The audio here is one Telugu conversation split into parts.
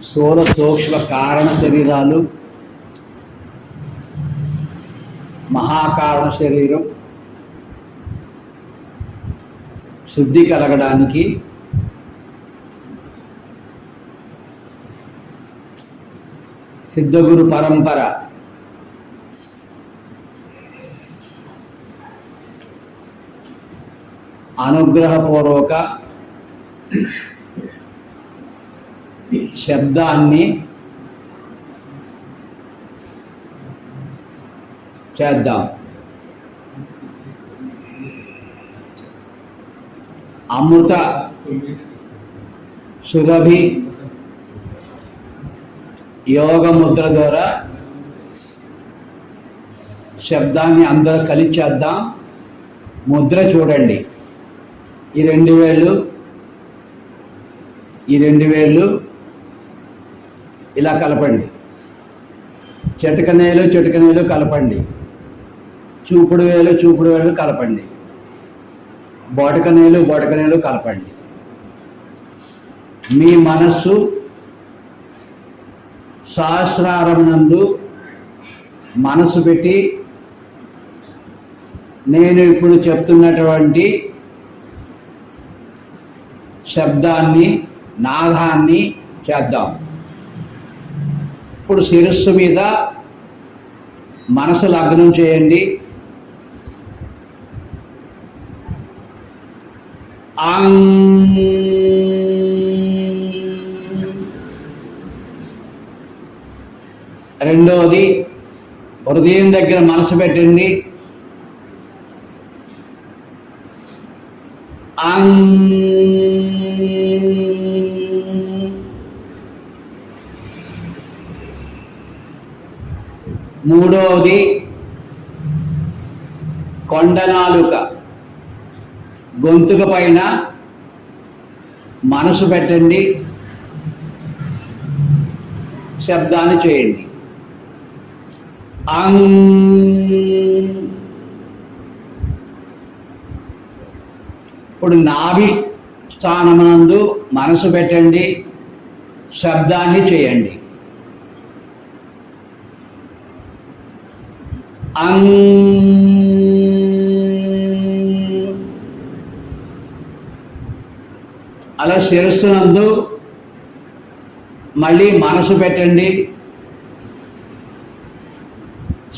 స్థూల సూక్ష్మ కారణ శరీరాలు, మహాకారణ శరీరం శుద్ధి కలగడానికి సిద్ధగురు పరంపర అనుగ్రహపూర్వక శబ్దాన్ని చేద్దాం. అమృత సురభి యోగ ముద్ర ద్వారా శబ్దాన్ని అందరూ కలిసి చేద్దాం. ముద్ర చూడండి. ఈ రెండు వేళ్ళు ఇలా కలపండి. చిటికనేలు కలపండి. చూపుడు వేలు కలపండి. బొటకనేలు కలపండి. మీ మనస్సు సహస్రారం నందు మనసు పెట్టి నేను ఇప్పుడు చెప్తున్నటువంటి శబ్దాన్ని, నాదాన్ని చేద్దాం. ఇప్పుడు శిరస్సు మీద మనసు లగ్నం చేయండి. రెండవది హృదయం దగ్గర మనసు పెట్టండి. మూడవది కొండనాలుక గొంతుక పైన మనసు పెట్టండి. శబ్దాన్ని చేయండి. ఇప్పుడు నాభి స్థానమునందు మనసు పెట్టండి. శబ్దాన్ని చేయండి. అలా శిరస్సునందు మళ్ళీ మనసు పెట్టండి.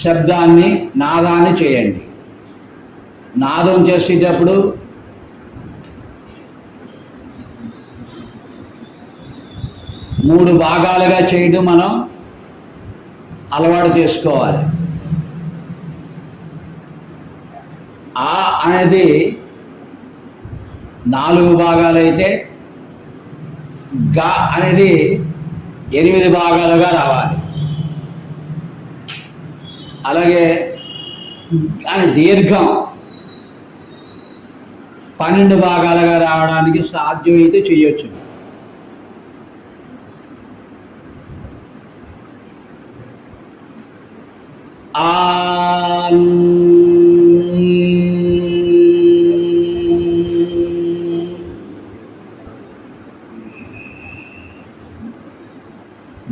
శబ్దాన్ని, నాదాన్ని చేయండి. నాదం చేసేటప్పుడు మూడు భాగాలుగా చేయడం మనం అలవాటు చేసుకోవాలి. ఆ అనేది 4 భాగాలైతే గా అనేది 8 భాగాలుగా రావాలి. అలాగే అని దీర్ఘం 12 భాగాలుగా రావడానికి సాధ్యమైతే చేయొచ్చు.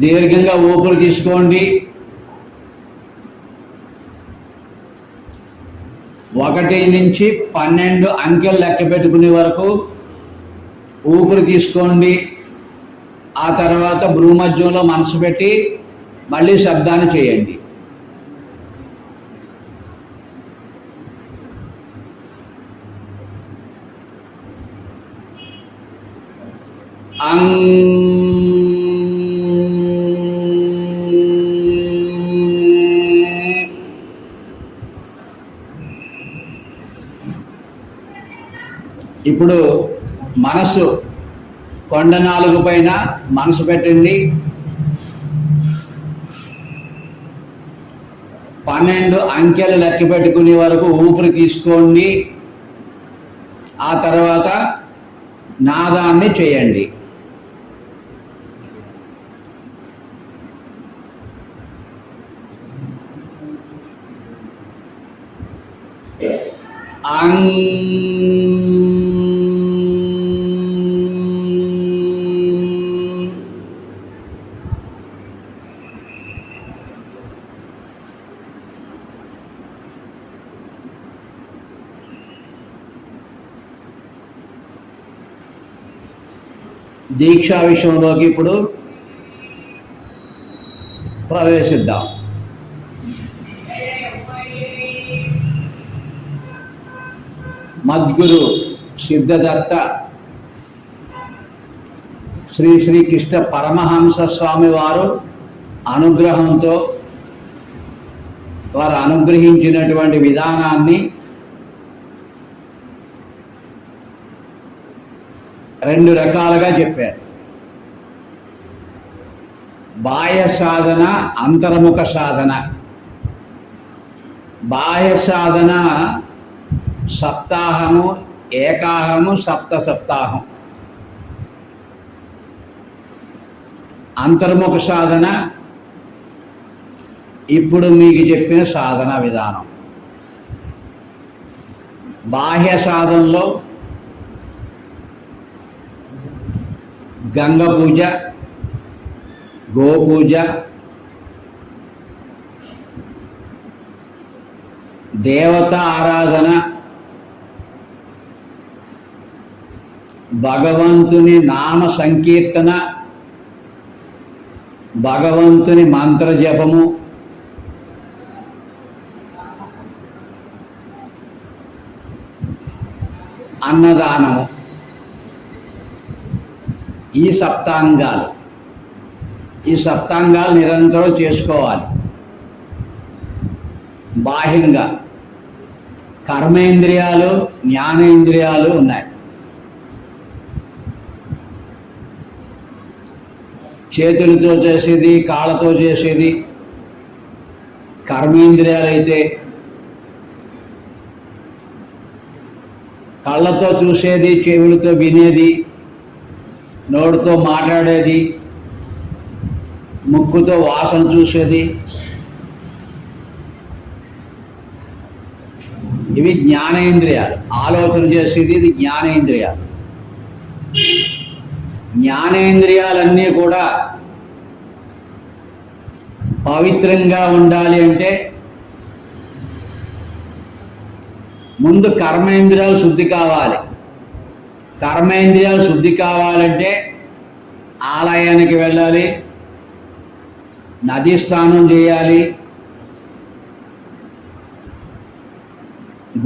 దీర్ఘంగా ఊపిరి తీసుకోండి. 1 నుంచి 12 అంకెలు లెక్క పెట్టుకునే వరకు ఊపిరి తీసుకోండి. ఆ తర్వాత భ్రూమధ్యంలో మనసు పెట్టి మళ్ళీ శబ్దాన్ని చేయండి. ఇప్పుడు మనసు కొండనాలుగు పైన మనసు పెట్టండి. 12 అంకెలు లెక్క పెట్టుకునే వరకు ఊపిరి తీసుకోండి. ఆ తర్వాత నాదాన్ని చేయండి. దీక్షా విషయంలోకి ఇప్పుడు ప్రవేశిద్దాం. మద్గురు సిద్ధదత్త శ్రీ శ్రీకృష్ణ పరమహంస స్వామి వారు అనుగ్రహంతో వారు అనుగ్రహించినటువంటి విధానాన్ని రెండు రకాలుగా చెప్పారు. బాహ్య సాధన, అంతర్ముఖ సాధన. బాహ్య సాధన సప్తాహము, ఏకాహము, సప్తాహం. అంతర్ముఖ సాధన ఇప్పుడు మీకు చెప్పిన సాధన విధానం. బాహ్య సాధనలో గంగ పూజ, గోపూజ, దేవత ఆరాధన, భగవంతుని నామ సంకీర్తన, భగవంతుని మంత్ర జపము, అన్నదానము. ఈ సప్తాంగాలు నిరంతరం చేసుకోవాలి. బాహ్యంగా కర్మేంద్రియాలు, జ్ఞానేంద్రియాలు ఉన్నాయి. చేతులతో చేసేది, కాళ్ళతో చేసేది కర్మేంద్రియాలు అయితే, కళ్ళతో చూసేది, చెవులతో వినేది, నోటితో మాట్లాడేది, ముక్కుతో వాసన చూసేది, ఇవి జ్ఞానేంద్రియాలు. ఆలోచన చేసేది ఇది జ్ఞానేంద్రియాలు. జ్ఞానేంద్రియాలన్నీ కూడా పవిత్రంగా ఉండాలి అంటే ముందు కర్మేంద్రియాలు శుద్ధి కావాలి. కర్మేంద్రియాలు శుద్ధి కావాలంటే ఆలయానికి వెళ్ళాలి, నదీ స్నానం చేయాలి,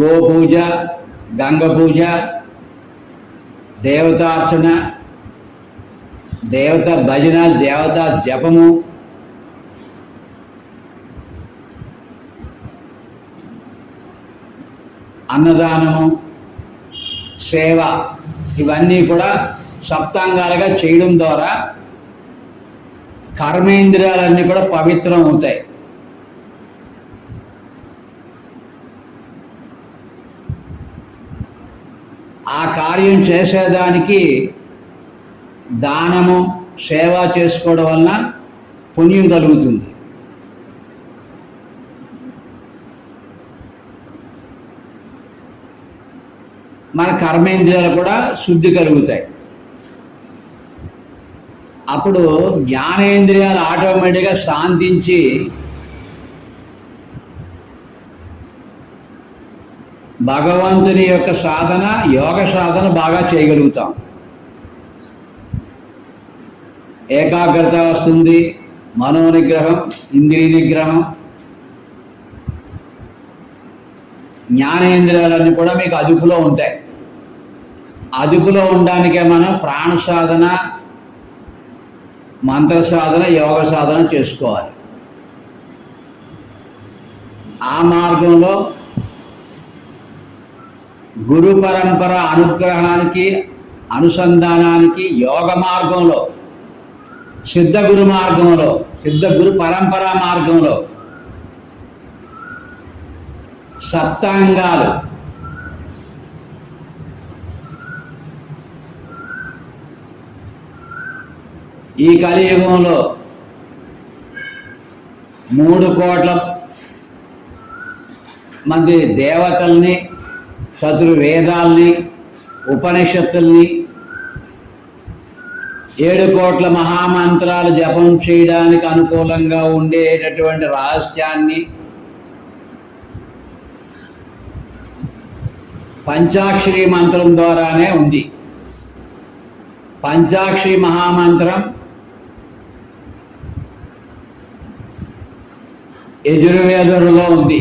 గోపూజ, గంగ పూజ, దేవతార్చన, దేవత భజన, దేవత జపము, అన్నదానము, సేవ, ఇవన్నీ కూడా సప్తాంగాలుగా చేయడం ద్వారా కర్మేంద్రియాలన్నీ కూడా పవిత్రం అవుతాయి. ఆ కార్యం చేసేదానికి దానము, సేవ చేసుకోవడం వలన పుణ్యం కలుగుతుంది. మన కర్మేంద్రియాలు కూడా శుద్ధి కలుగుతాయి. అప్పుడు జ్ఞానేంద్రియాలు ఆటోమేటిక్గా శాంతించి భగవంతుని యొక్క సాధన, యోగ సాధన బాగా చేయగలుగుతాం. ఏకాగ్రత వస్తుంది, మనోనిగ్రహం, ఇంద్రియ నిగ్రహం, జ్ఞానేంద్రియాలన్నీ కూడా మీకు అదుపులో ఉంటాయి. అదుపులో ఉండడానికే మనం ప్రాణ సాధన, మంత్ర సాధన, యోగ సాధన చేసుకోవాలి. ఆ మార్గంలో గురు పరంపర అనుగ్రహానికి, అనుసంధానానికి యోగ మార్గంలో, సిద్ధ గురు మార్గంలో, సిద్ధ గురు పరంపర మార్గంలో సప్తాంగాలు ఈ కలియుగంలో 3 కోట్ల మంది దేవతల్ని, చతుర్వేదాల్ని, ఉపనిషత్తుల్ని, 7 కోట్ల మహామంత్రాలు జపం చేయడానికి అనుకూలంగా ఉండేటటువంటి రహస్యాన్ని పంచాక్షరి మంత్రం ద్వారానే ఉంది. పంచాక్షి మహామంత్రం యజుర్వేదంలో ఉంది.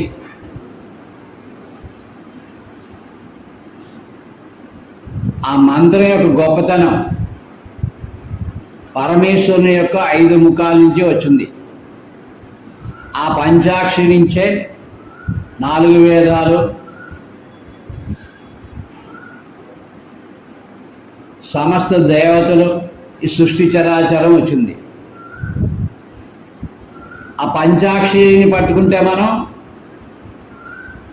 ఆ మంత్రం యొక్క గొప్పతనం పరమేశ్వరుని యొక్క 5 ముఖాల నుంచి వచ్చింది. ఆ పంచాక్షి నుంచే 4 వేదాలు, సమస్త దేవతలు, ఈ సృష్టి చరాచరం వచ్చింది. ఆ పంచాక్షిని పట్టుకుంటే మనం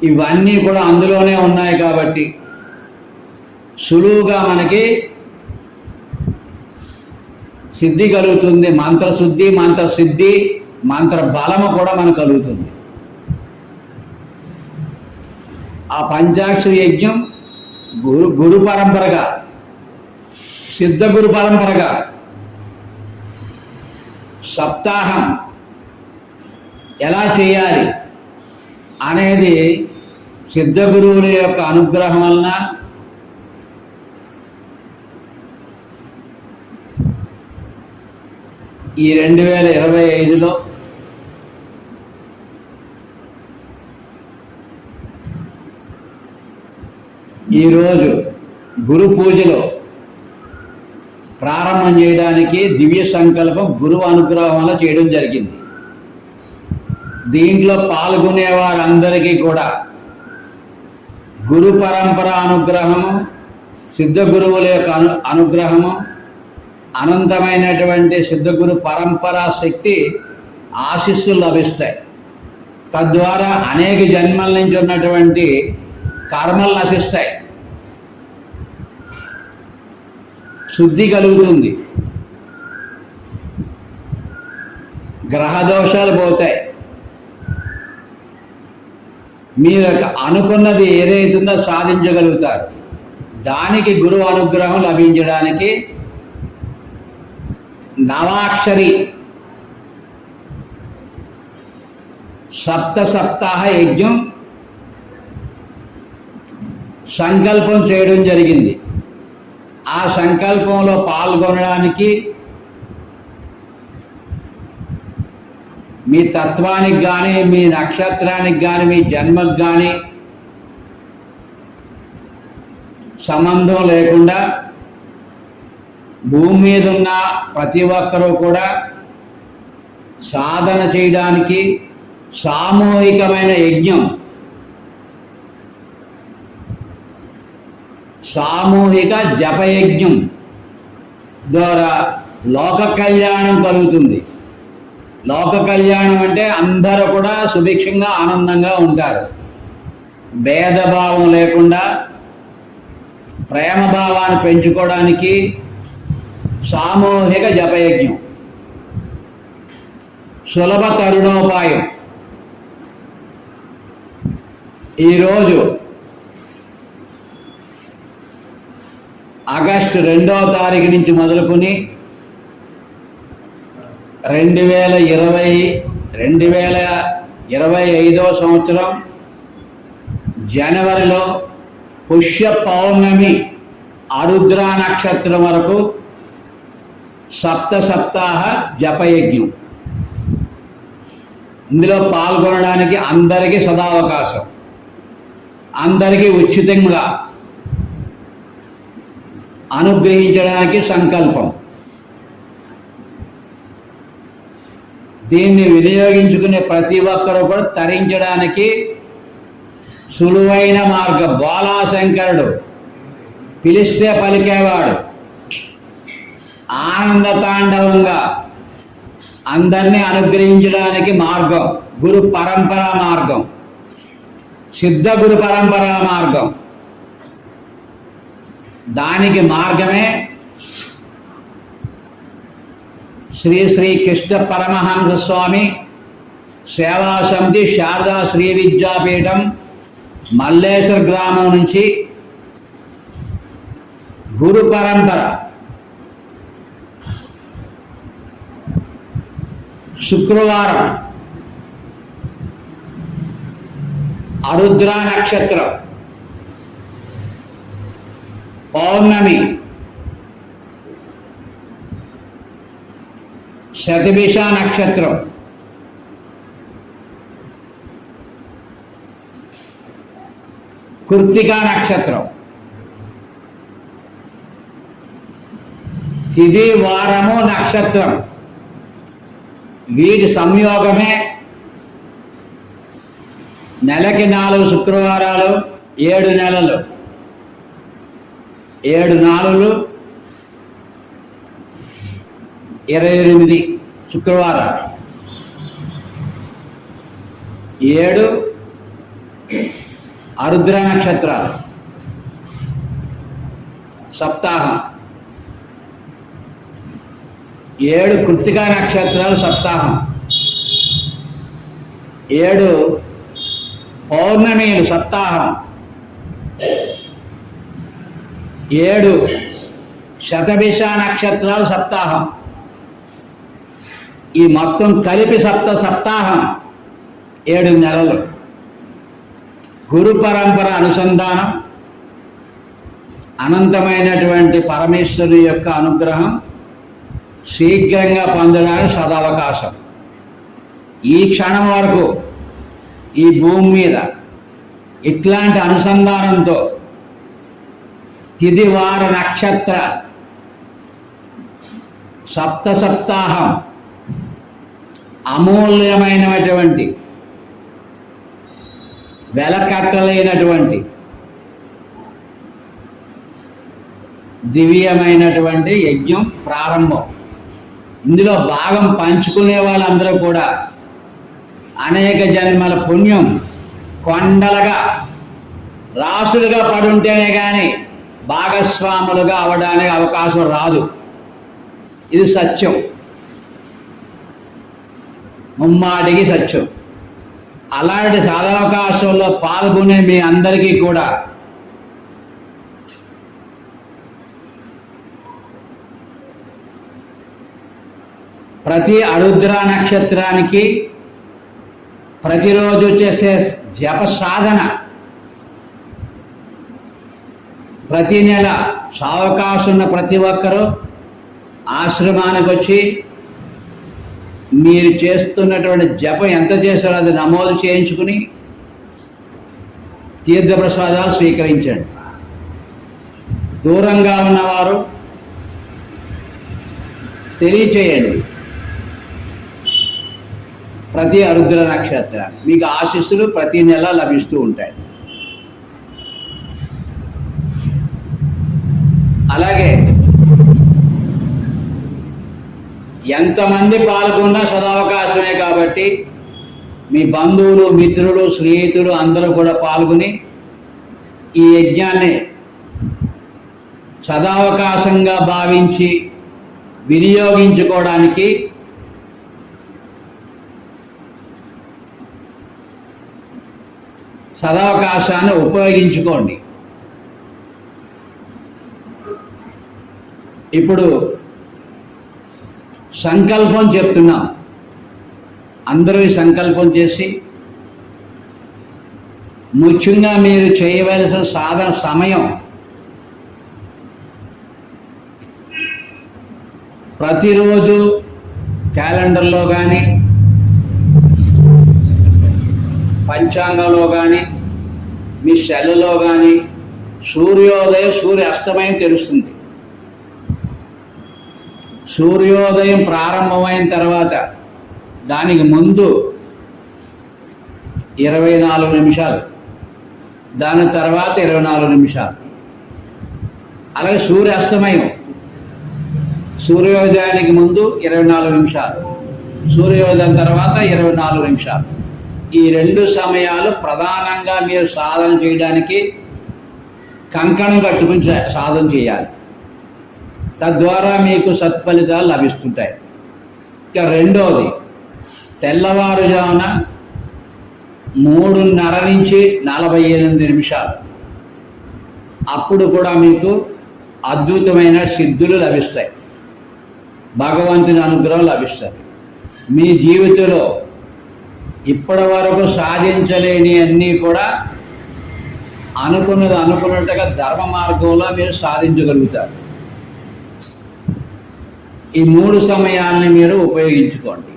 ఇవన్నీ కూడా అందులోనే ఉన్నాయి కాబట్టి సులువుగా మనకి సిద్ధి కలుగుతుంది. మంత్రశుద్ధి, మంత్రసిద్ధి, మంత్ర బలము కూడా మనకు కలుగుతుంది. ఆ పంచాక్షరి యజ్ఞం గురు పరంపరగా, సిద్ధ గురు పరంపరగా సప్తాహం ఎలా చేయాలి అనేది సిద్ధ గురువుల యొక్క అనుగ్రహం వలన ఈ 2025లో ఈరోజు గురు పూజలో ప్రారంభం చేయడానికి దివ్య సంకల్పం గురువు అనుగ్రహం వల్ల చేయడం జరిగింది. దీంట్లో పాల్గొనే వారందరికీ కూడా గురు పరంపర అనుగ్రహము, సిద్ధ గురువుల యొక్క అనుగ్రహము, అనంతమైనటువంటి సిద్ధగురు పరంపరా శక్తి ఆశీస్సులు లభిస్తాయి. తద్వారా అనేక జన్మల నుంచి ఉన్నటువంటి కర్మలు నశిస్తాయి, శుద్ధి కలుగుతుంది, గ్రహదోషాలు పోతాయి. మీరు అనుకున్నది ఏదైతుందో సాధించగలుగుతారు. దానికి గురువు అనుగ్రహం లభించడానికి నవాక్షరి సప్తాహ యజ్ఞం సంకల్పం చేయడం జరిగింది. ఆ సంకల్పంలో పాల్గొనడానికి మీ తత్వానికి కానీ, మీ నక్షత్రానికి కానీ, మీ జన్మకు కానీ సంబంధం లేకుండా భూమి మీద ఉన్న ప్రతి ఒక్కరూ కూడా సాధన చేయడానికి సామూహికమైన యజ్ఞం, సామూహిక జపయజ్ఞం ద్వారా లోక కళ్యాణం కలుగుతుంది. లోక కళ్యాణం అంటే అందరూ కూడా సుభిక్షంగా ఆనందంగా ఉంటారు. భేదభావం లేకుండా ప్రేమభావాన్ని పెంచుకోవడానికి సామూహిక జపయజ్ఞం సులభ తరుణోపాయం. ఈరోజు ఆగస్టు 2వ తారీఖు నుంచి మొదలుకొని 2025 సంవత్సరం జనవరిలో పుష్య పౌర్ణమి ఆరుద్ర నక్షత్రం వరకు సప్తాహ జపయజ్ఞం. ఇందులో పాల్గొనడానికి అందరికీ సదావకాశం, అందరికీ ఉచితంగా అనుగ్రహించడానికి సంకల్పం. దీన్ని వినియోగించుకునే ప్రతి ఒక్కరూ కూడా తరించడానికి సులువైన మార్గం. బాలాశంకరుడు పిలిస్తే పలికేవాడు, ఆనంద తాండవంగా అందరినీ అనుగ్రహించడానికి మార్గం గురు పరంపరా మార్గం, సిద్ధ గురు పరంపరా మార్గం. దానికి మార్గమే శ్రీ శ్రీ కృష్ణ పరమహంస స్వామి సేవా సమితి శారదా శ్రీ విద్యాపీఠం మల్లేశ్వర గ్రామం నుంచి గురు పరంపర శుక్రవారం ఆరుద్ర నక్షత్రం పౌర్ణమి శతభిష నక్షత్రం, కృత్తికా నక్షత్రం, తిథి వారము నక్షత్రం, వీటి సంయోగమే నెలకి 4 శుక్రవారాలు, 7 నెలలు, 7 నాలుగులు 28 శుక్రవారాలు, 7 ఆరుద్ర నక్షత్రాలు, సప్తాహం, 7 కృత్తికా నక్షత్రాలు సప్తాహం, 7 పౌర్ణమిలు సప్తాహం, 7 శతభిష నక్షత్రాలు సప్తాహం. ఈ మొత్తం కలిపి సప్తాహం 7 నెలలు. గురు పరంపర అనుసంధానం, అనంతమైనటువంటి పరమేశ్వరుని యొక్క అనుగ్రహం శీఘ్రంగా పొందడానికి సదవకాశం. ఈ క్షణం వరకు ఈ భూమి మీద ఇట్లాంటి అనుసంధానంతో తిథివార నక్షత్ర సప్తాహం అమూల్యమైనటువంటి వెలకట్టలేనటువంటి దివ్యమైనటువంటి యజ్ఞం ప్రారంభం. ఇందులో భాగం పంచుకునే వాళ్ళందరూ కూడా అనేక జన్మల పుణ్యం కొండలుగా రాసులుగా పడుంటేనే కానీ భాగస్వాములుగా అవడానికి అవకాశం రాదు. ఇది సత్యం, ముమ్మాటికి సత్యం. అలాంటి సదవకాశంలో పాల్గొనే మీ అందరికీ కూడా ప్రతి ఆరుద్ర నక్షత్రానికి ప్రతిరోజు చేసే జప సాధన, ప్రతి నెల సావకాశం ఉన్న ప్రతి ఒక్కరూ ఆశ్రమానికి వచ్చి మీరు చేస్తున్నటువంటి జపం ఎంత చేశారో అది నమోదు చేయించుకుని తీర్థప్రసాదాలు స్వీకరించండి. దూరంగా ఉన్నవారు తెలియచేయండి. ప్రతి ఆరుద్ర నక్షత్రం మీకు ఆశీస్సులు ప్రతి నెల లభిస్తూ ఉంటాయి. అలాగే ఎంతమంది పాల్గొన్నా సదవకాశమే కాబట్టి మీ బంధువులు, మిత్రులు, స్నేహితులు అందరూ కూడా పాల్గొని ఈ యజ్ఞాన్ని సదవకాశంగా భావించి వినియోగించుకోవడానికి సదవకాశాన్ని ఉపయోగించుకోండి. ఇప్పుడు సంకల్పం చెప్తున్నాం. అందరూ సంకల్పం చేసి ముఖ్యంగా మీరు చేయవలసిన సాధన సమయం ప్రతిరోజు క్యాలెండర్లో కానీ పంచాంగంలో కానీ మీ సెల్లో కానీ సూర్యోదయం సూర్య అస్తమయం తెలుస్తుంది. సూర్యోదయం ప్రారంభమైన తర్వాత దానికి ముందు 24 నిమిషాలు, దాని తర్వాత 24 నిమిషాలు, అలాగే సూర్యాస్తమయం సూర్యోదయానికి ముందు 24 నిమిషాలు, సూర్యోదయం తర్వాత 24 నిమిషాలు. ఈ 2 సమయాలు ప్రధానంగా మీరు సాధన చేయడానికి కంకణం కట్టుకుని సాధన చేయాలి. తద్వారా మీకు సత్ఫలితాలు లభిస్తుంటాయి. ఇక రెండవది, తెల్లవారుజామున 3:30 నుంచి 48 నిమిషాలు, అప్పుడు కూడా మీకు అద్భుతమైన సిద్ధులు లభిస్తాయి, భగవంతుని అనుగ్రహం లభిస్తుంది. మీ జీవితంలో ఇప్పటి వరకు సాధించలేని అన్నీ కూడా అనుకున్నట్టుగా ధర్మ మార్గంలో మీరు సాధించగలుగుతారు. ఈ 3 సమయాల్ని మీరు ఉపయోగించుకోండి.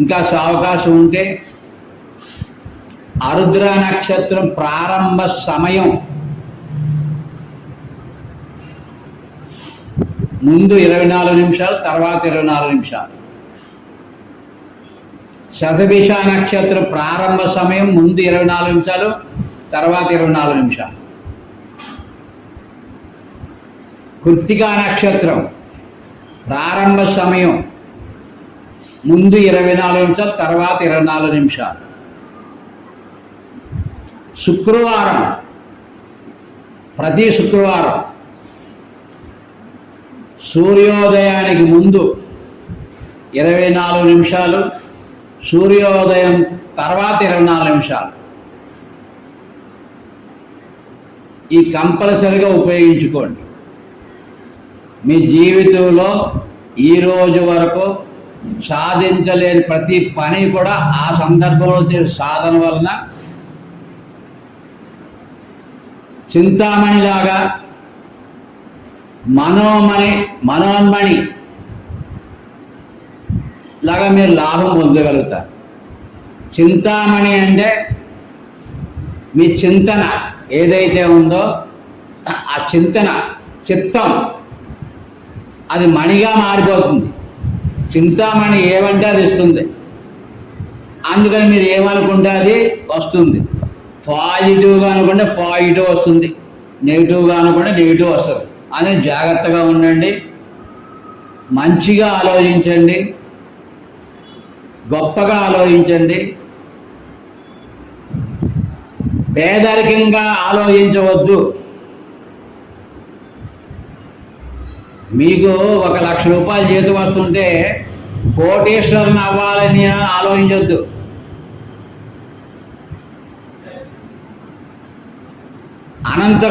ఇంకా అవకాశం ఉంటే ఆరుద్ర నక్షత్రం ప్రారంభ సమయం ముందు 24 నిమిషాలు, తర్వాత 24 నిమిషాలు. శతభిష నక్షత్రం ప్రారంభ సమయం ముందు 24 నిమిషాలు, తర్వాత 24 నిమిషాలు. కృత్తికా నక్షత్రం ప్రారంభ సమయం ముందు 24 నిమిషాలు, తర్వాత 24 నిమిషాలు. శుక్రవారం, ప్రతి శుక్రవారం సూర్యోదయానికి ముందు 24 నిమిషాలు, సూర్యోదయం తర్వాత 24 నిమిషాలు. ఈ కంపల్సరిగా ఉపయోగించుకోండి. మీ జీవితంలో ఈరోజు వరకు సాధించలేని ప్రతి పని కూడా ఆ సందర్భంలో సాధన వలన చింతామణిలాగా మనోన్మణి లాగా మీరు లాభం పొందగలుగుతారు. చింతామణి అంటే మీ చింతన ఏదైతే ఉందో ఆ చింతన, చిత్తం, అది మణిగా మారిపోతుంది. చింతామణి ఏమంటే అది ఇస్తుంది. అందుకని మీరు ఏమనుకుంటే అది వస్తుంది. పాజిటివ్గా అనుకుంటే పాజిటివ్ వస్తుంది, నెగిటివ్గా అనుకుంటే నెగిటివ్ వస్తుంది. అని జాగ్రత్తగా ఉండండి, మంచిగా ఆలోచించండి, గొప్పగా ఆలోచించండి, పేదరికంగా ఆలోచించవద్దు. మీకు 1,00,000 రూపాయలు జీతం వస్తుంటే కోటీశ్వరుని అవ్వాలని ఆలోచించవద్దు. అనంత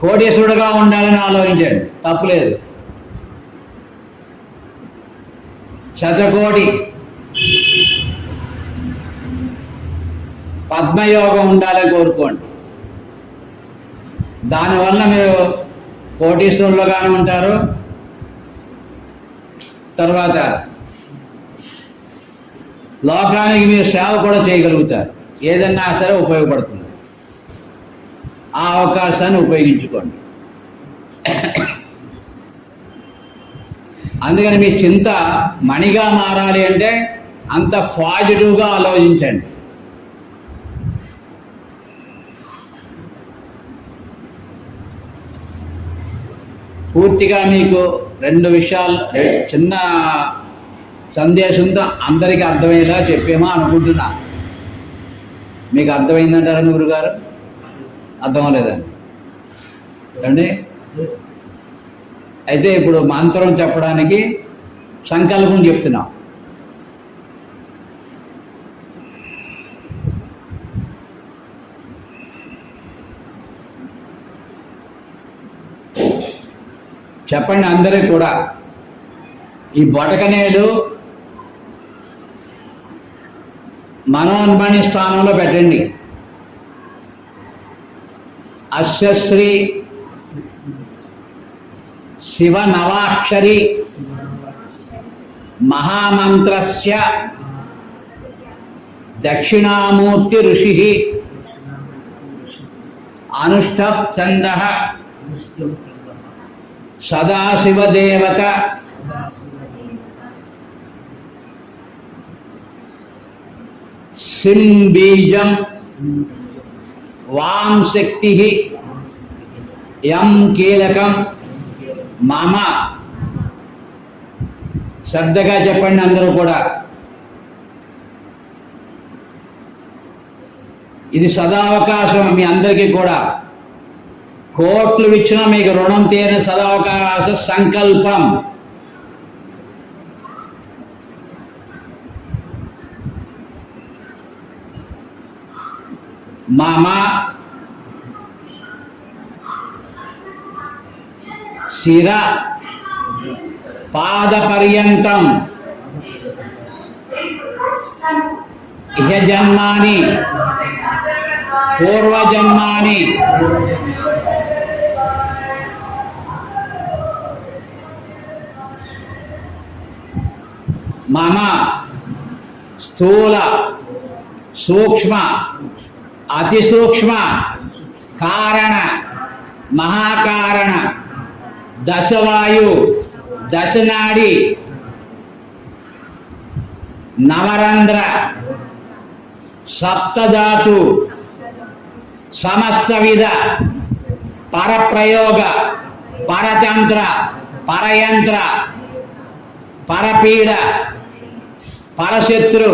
కోటీశ్వరుడుగా ఉండాలని ఆలోచించండి, తప్పులేదు. శతకోటి పద్మయోగం ఉండాలని కోరుకోండి. దానివల్ల మీరు కోటీశ్వరులుగానే ఉంటారు. తర్వాత లోకానికి మీరు సేవ కూడా చేయగలుగుతారు. ఏదన్నా సరే ఉపయోగపడుతుంది. ఆ అవకాశాన్ని ఉపయోగించుకోండి. అందుకని మీ చింత మణిగా మారాలి అంటే అంత పాజిటివ్గా ఆలోచించండి. పూర్తిగా మీకు 2 విషయాలు, చిన్న సందేశంతో అందరికీ అర్థమయ్యేలా చెప్పేమో అనుకుంటున్నా. మీకు అర్థమైందంటారా గురుగారు? అర్థమవలేదండి అండి? అయితే ఇప్పుడు మంత్రం చెప్పడానికి సంకల్పం చెప్తున్నాం. చెప్పండి అందరూ కూడా. ఈ బొటకనేలు మనోన్మణి స్థానంలో పెట్టండి. అస్య శ్రీ శివ నవాక్షరి మహామంత్రస్య దక్షిణామూర్తి ఋషి అనుష్ఠప్ ఛందః సదాశివదేవత సిం బీజం వాం శక్తి యం కీలకం మమ. శ్రద్ధగా చెప్పండి అందరూ కూడా. ఇది సదావకాశం మీ అందరికీ కూడా. కోట్లు ఇచ్చినా మీకు రుణం తీరని సదావకాశ సంకల్పం. మమ శిర పాదపర్యంతం ఇహ జన్మాని పూర్వజన్మాని మమ స్థూల సూక్ష్మ అతి సూక్ష్మ కారణ మహాకారణ దశవాయు దశనాడి నవరంధ్ర సప్తధాతు సమస్త విధ పరప్రయోగ పరతంత్ర పరయంత్ర పరపీడ పరశత్రు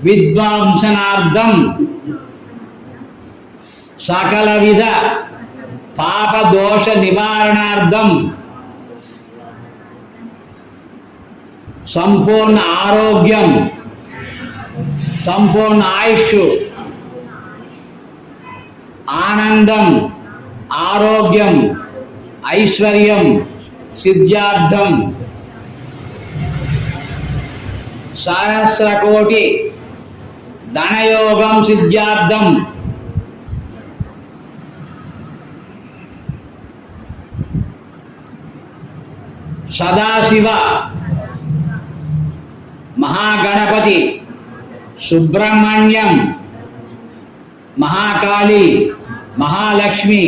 విద్వాంసనార్థం సకల విధ పాపదోష నివారణార్థం సంపూర్ణ ఆరోగ్యం సంపూర్ణ ఆయుష్ ఆనందం ఆరోగ్యం ఐశ్వర్యం సిద్ధ్యార్థం సహస్రకోటి ధనయోగం సిద్ధ్యార్థం సదాశివ మహాగణపతి సుబ్రహ్మణ్యం మహాకాళి మహాలక్ష్మి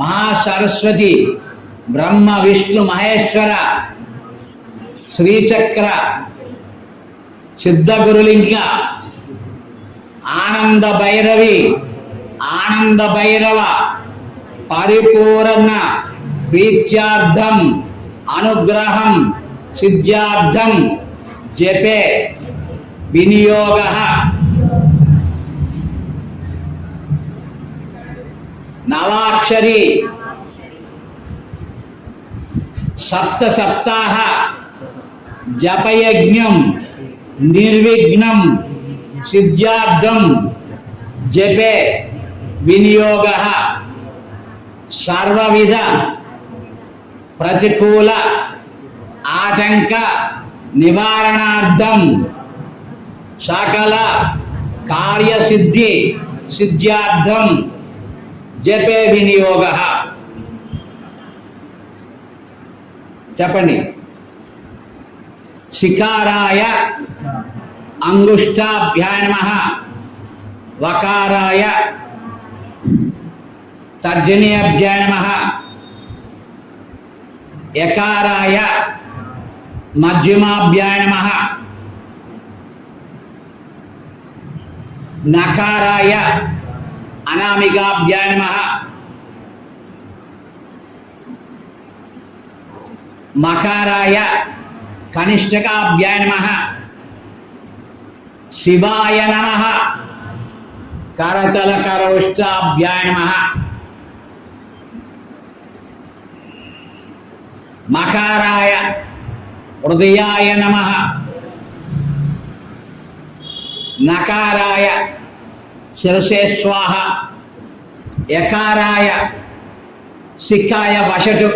మహాసరస్వతి బ్రహ్మ విష్ణు మహేశ్వర శ్రీచక్ర సిద్ధగురులింగ ఆనంద భైరవి ఆనంద భైరవ పరిపూర్ణ ప్రీత్యార్థం అనుగ్రహం సిద్ధ్యార్థం జపే వినియోగ నవాక్షరి సప్త సప్తాహ జపయజ్ఞం నిర్విఘ్నం సిద్ధ్యార్థం జపే వినియోగ సర్వవిధ ప్రతికూల ఆటంక నివారణార్థం సకల కార్యసిద్ధి సిద్ధ్యార్థం జపే వినియోగ. చెప్పండి. శిఖారాయ అంగుష్టాభ్యాయ నమః, వకారాయ తర్జనీయాభ్యాయ నమః, యకారాయ మధ్యమాభ్యాయ నమః, నకారాయ అనామికాభ్యాయ నమః, మకారాయ కనిష్టకాభ్యాయ నమః, శివాయ నమః కరతల కరౌష్టాభ్యాయ నమః, మకారాయ హృదయాయ నమః, నకారాయ శిరసే స్వాహ, యకారాయ శిఖాయ వషటు,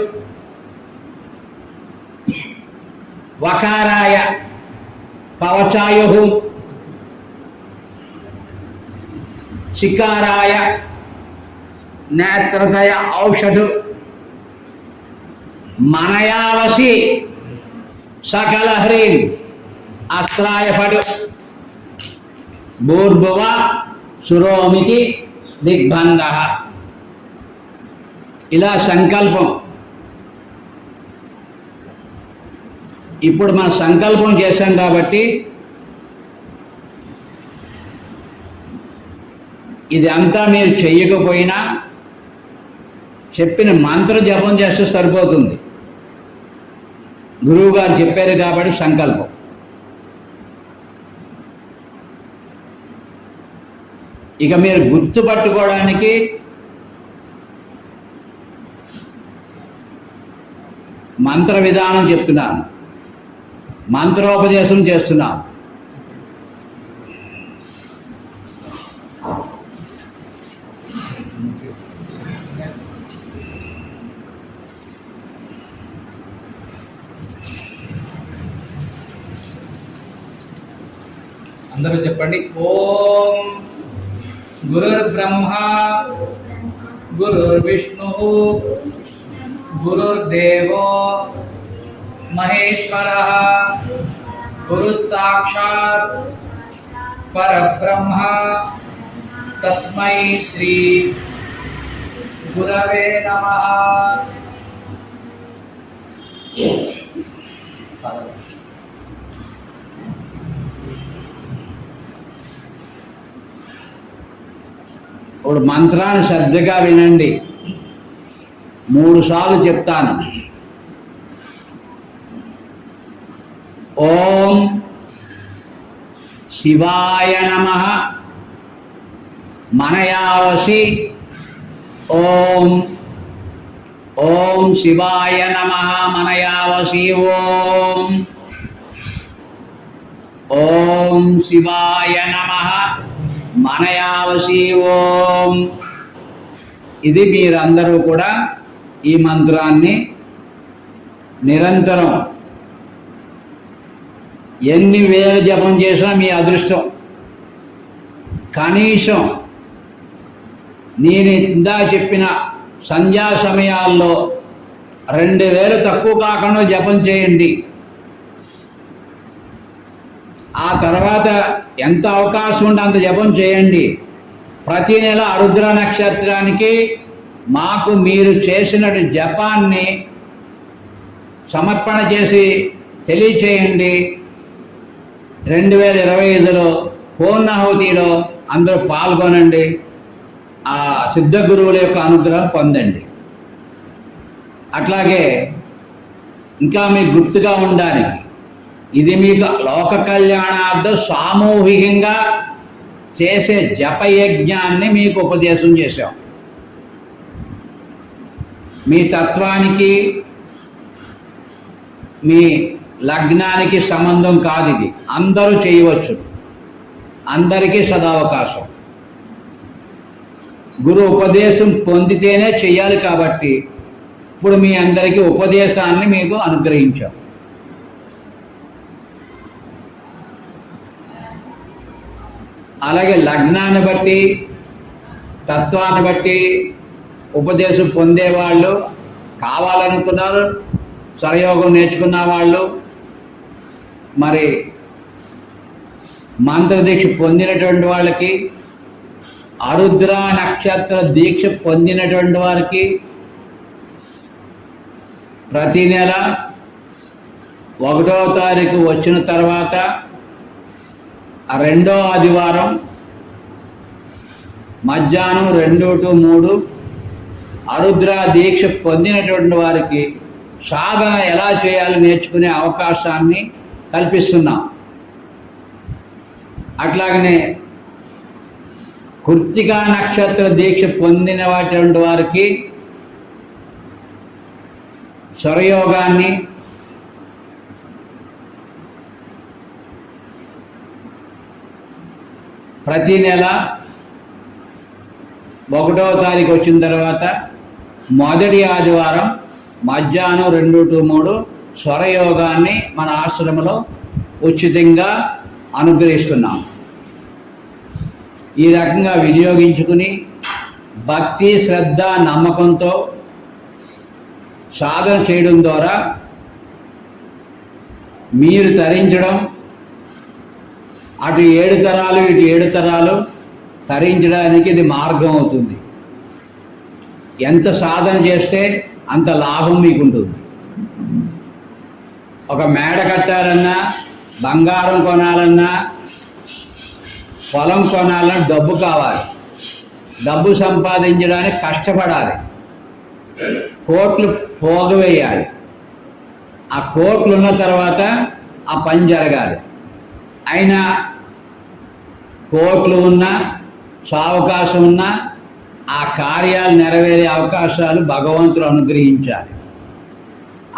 వకారాయ కవచాయు, శిఖారాయ నేత్రదయ ఔషధు, మనయావసి సకల హ్రీం అస్త్రాయ ఫటు, భూర్భువ సురోమితి దిగ్బంధ. ఇలా సంకల్పం. ఇప్పుడు మనం సంకల్పం చేశాం కాబట్టి ఇది అంతా మీరు చెయ్యకపోయినా చెప్పిన మంత్ర జపం చేస్తే సరిపోతుంది. గురువు గారు చెప్పారు కాబట్టి సంకల్పం. ఇక మీరు గుర్తుపట్టుకోవడానికి మంత్ర విధానం చెప్తున్నాను, మంత్రోపదేశం చేస్తున్నాను. అందరూ చెప్పండి. ఓం గురుర్బ్రహ్మ గురుర్విష్ణు గురుర్దేవో మహేశ్వరః గురు సాక్షాత్ పరబ్రహ్మ తస్మై శ్రీ గురవే నమః. ఇప్పుడు మంత్రాన్ని శ్రద్ధగా వినండి. 3 సార్లు చెప్తాను. ఓం శివాయ నమః మనయావసి. ఓం ఓం శివాయ నమః మనయావసి. ఓం ఓం శివాయ నమః మనయావసి. ఓం. ఇది మీరందరూ కూడా ఈ మంత్రాన్ని నిరంతరం ఎన్ని వేలు జపం చేసినా మీ అదృష్టం. కనీసం నేను ఇందా చెప్పిన సంధ్యా సమయాల్లో 2000 తక్కువ కాకుండా జపం చేయండి. ఆ తర్వాత ఎంత అవకాశం ఉంటే అంత జపం చేయండి. ప్రతి నెల ఆరుద్ర నక్షత్రానికి మాకు మీరు చేసినట్టు జపాన్ని సమర్పణ చేసి తెలియచేయండి. 2025లో పూర్ణాహుతిలో అందరూ పాల్గొనండి. ఆ సిద్ధ గురువుల యొక్క అనుగ్రహం పొందండి. అట్లాగే ఇంకా మీకు గుర్తుగా ఉండడానికి ఇది మీకు లోక కళ్యాణార్థం సామూహికంగా చేసే జపయజ్ఞాన్ని మీకు ఉపదేశం చేశాం. మీ తత్వానికి మీ లగ్నానికి సంబంధం కాదు. ఇది అందరూ చేయవచ్చు, అందరికీ సదావకాశం. గురు ఉపదేశం పొందితేనే చెయ్యాలి. కాబట్టి ఇప్పుడు మీ అందరికీ ఉపదేశాన్ని మీకు అనుగ్రహించాం. అలాగే లగ్నాన్ని బట్టి తత్వాన్ని బట్టి ఉపదేశం పొందేవాళ్ళు కావాలనుకున్నారు. సరయోగం నేర్చుకున్న వాళ్ళు, మరి మంత్రదీక్ష పొందినటువంటి వాళ్ళకి, ఆరుద్ర నక్షత్ర దీక్ష పొందినటువంటి వారికి ప్రతి నెల 1వ తారీఖు వచ్చిన తర్వాత 2వ ఆదివారం మధ్యాహ్నం 2 to 3 ఆరుద్ర దీక్ష పొందినటువంటి వారికి సాధన ఎలా చేయాలో నేర్చుకునే అవకాశాన్ని కల్పిస్తున్నాం. అట్లాగనే కృత్తికా నక్షత్ర దీక్ష పొందినటువంటి వారికి స్వరయోగాన్ని, ప్రతి నెల 1వ తారీఖు వచ్చిన తర్వాత మొదటి ఆదివారం మధ్యాహ్నం 2 to 3 స్వరయోగాన్ని మన ఆశ్రమంలో ఉచితంగా అనుగ్రహిస్తున్నాం. ఈ రకంగా వినియోగించుకుని భక్తి, శ్రద్ధ, నమ్మకంతో సాధన చేయడం ద్వారా మీరు తరించడం, అటు 7 తరాలు ఇటు 7 తరాలు తరించడానికి ఇది మార్గం అవుతుంది. ఎంత సాధన చేస్తే అంత లాభం మీకు ఉంటుంది. ఒక మేడ కట్టాలన్నా, బంగారం కొనాలన్నా, పొలం కొనాలన్నా డబ్బు కావాలి. డబ్బు సంపాదించడానికి కష్టపడాలి. కోట్లు పోగవేయాలి. ఆ కోట్లు ఉన్న తర్వాత ఆ పని జరగాలి. అయినా కోట్లు ఉన్నా, సావకాశం ఉన్నా ఆ కార్యాలు నెరవేరే అవకాశాలు భగవంతుడు అనుగ్రహించాలి.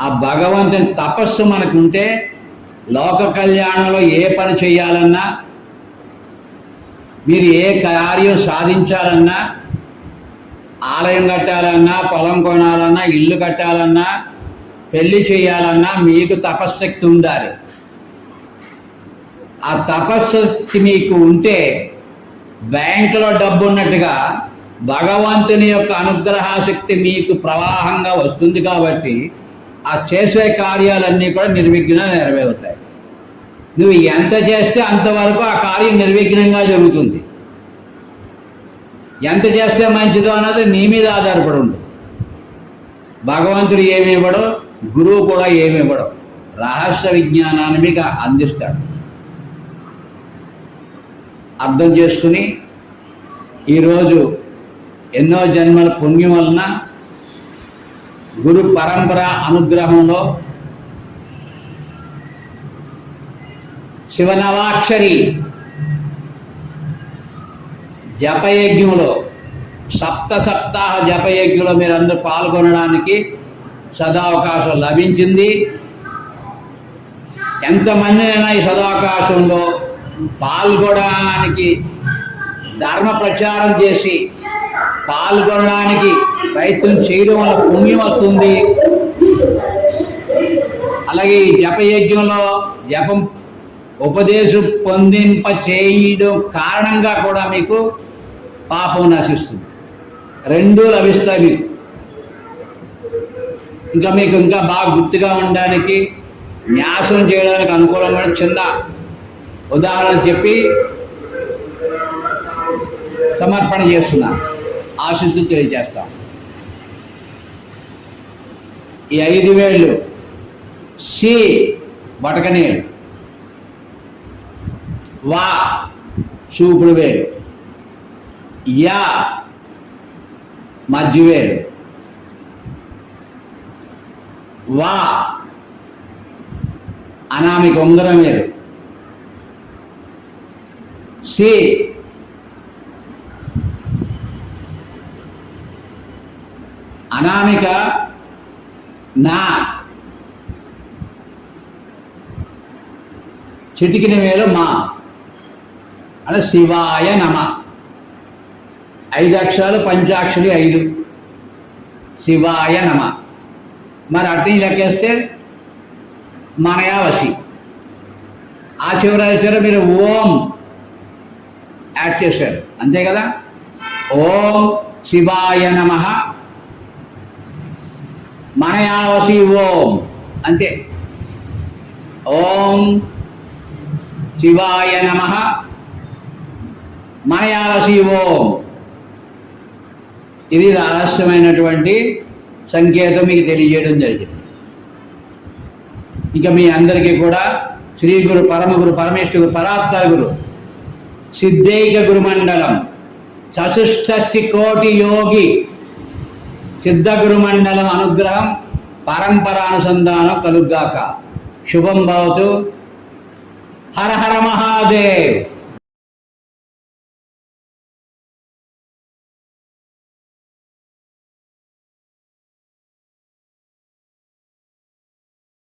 ఆ భగవంతుని తపస్సు మనకుంటే లోక కళ్యాణంలో ఏ పని చేయాలన్నా, మీరు ఏ కార్యం సాధించాలన్నా, ఆలయం కట్టాలన్నా, పొలం కొనాలన్నా, ఇల్లు కట్టాలన్నా, పెళ్లి చేయాలన్నా మీకు తపశ్శక్తి ఉండాలి. ఆ తపశ్శక్తి మీకు ఉంటే బ్యాంకులో డబ్బు ఉన్నట్టుగా భగవంతుని యొక్క అనుగ్రహశక్తి మీకు ప్రవాహంగా వస్తుంది. కాబట్టి ఆ చేసే కార్యాలన్నీ కూడా నిర్విఘ్నంగా నెరవేరుతాయి. నువ్వు ఎంత చేస్తే అంతవరకు ఆ కార్యం నిర్విఘ్నంగా జరుగుతుంది. ఎంత చేస్తే మంచిదో అన్నది నీ మీద ఆధారపడి ఉంటుంది. భగవంతుడు ఏమి ఇవ్వడో, గురువు కూడా ఏమి ఇవ్వడో, రహస్య విజ్ఞానాన్ని మీకు అందిస్తాడు. అర్థం చేసుకుని ఈరోజు ఎన్నో జన్మల పుణ్యం వలన గురు పరంపర అనుగ్రహంలో శివనవాక్షరి జపయజ్ఞంలో సప్తాహ జపయజ్ఞంలో మీరు అందరూ పాల్గొనడానికి సదావకాశం లభించింది. ఎంతమంది అయినా ఈ సదావకాశంలో పాల్గొనడానికి, ధర్మ ప్రచారం చేసి పాల్గొనడానికి ప్రయత్నం చేయడం వల్ల పుణ్యం వస్తుంది. అలాగే ఈ జపయజ్ఞంలో జపం ఉపదేశం పొందింప చేయడం కారణంగా కూడా మీకు పాపం నశిస్తుంది. రెండూ లభిస్తాయి మీకు. ఇంకా మీకు ఇంకా బాగా గుర్తుగా ఉండడానికి, న్యాసం చేయడానికి అనుకూలమైన చిన్న ఉదాహరణ చెప్పి సమర్పణ చేస్తున్నాను. ఆశీస్సులు తెలియజేస్తాం. ఈ 5 వేళ్ళు సి బటకనేలు, వా చూపుడు వేలు, యా మధ్యవేలు, వా అనామిక ఉంగరం వేలు, సి అనామిక నా చిటికిన వేలు మా అంటే శివాయ నమ. 5 అక్షరాలు, పంచాక్షరి 5, శివాయ నమ. మరి అట్ని లెక్కేస్తే మనయావశి. ఆ చివర మీరు ఓం యాడ్ చేశారు, అంతే కదా. ఓం శివాయ నమ మనయావశి ఓం, అంతే. ఓం శివాయ నమ మనయావశి ఓం. ఇది రహస్యమైనటువంటి సంకేతం మీకు తెలియజేయడం జరిగింది. ఇక మీ అందరికీ కూడా శ్రీ గురు పరమగురు పరమేశ్వరు పరాత్పర గురు సిద్ధైక గురుమండలం చతుష్షష్టి కోటి యోగి సిద్ధ గురుమండలం అనుగ్రహం పరంపరానుసంధానం కలుగ్గాక. శుభం భవతు. హర హర మహాదేవ్.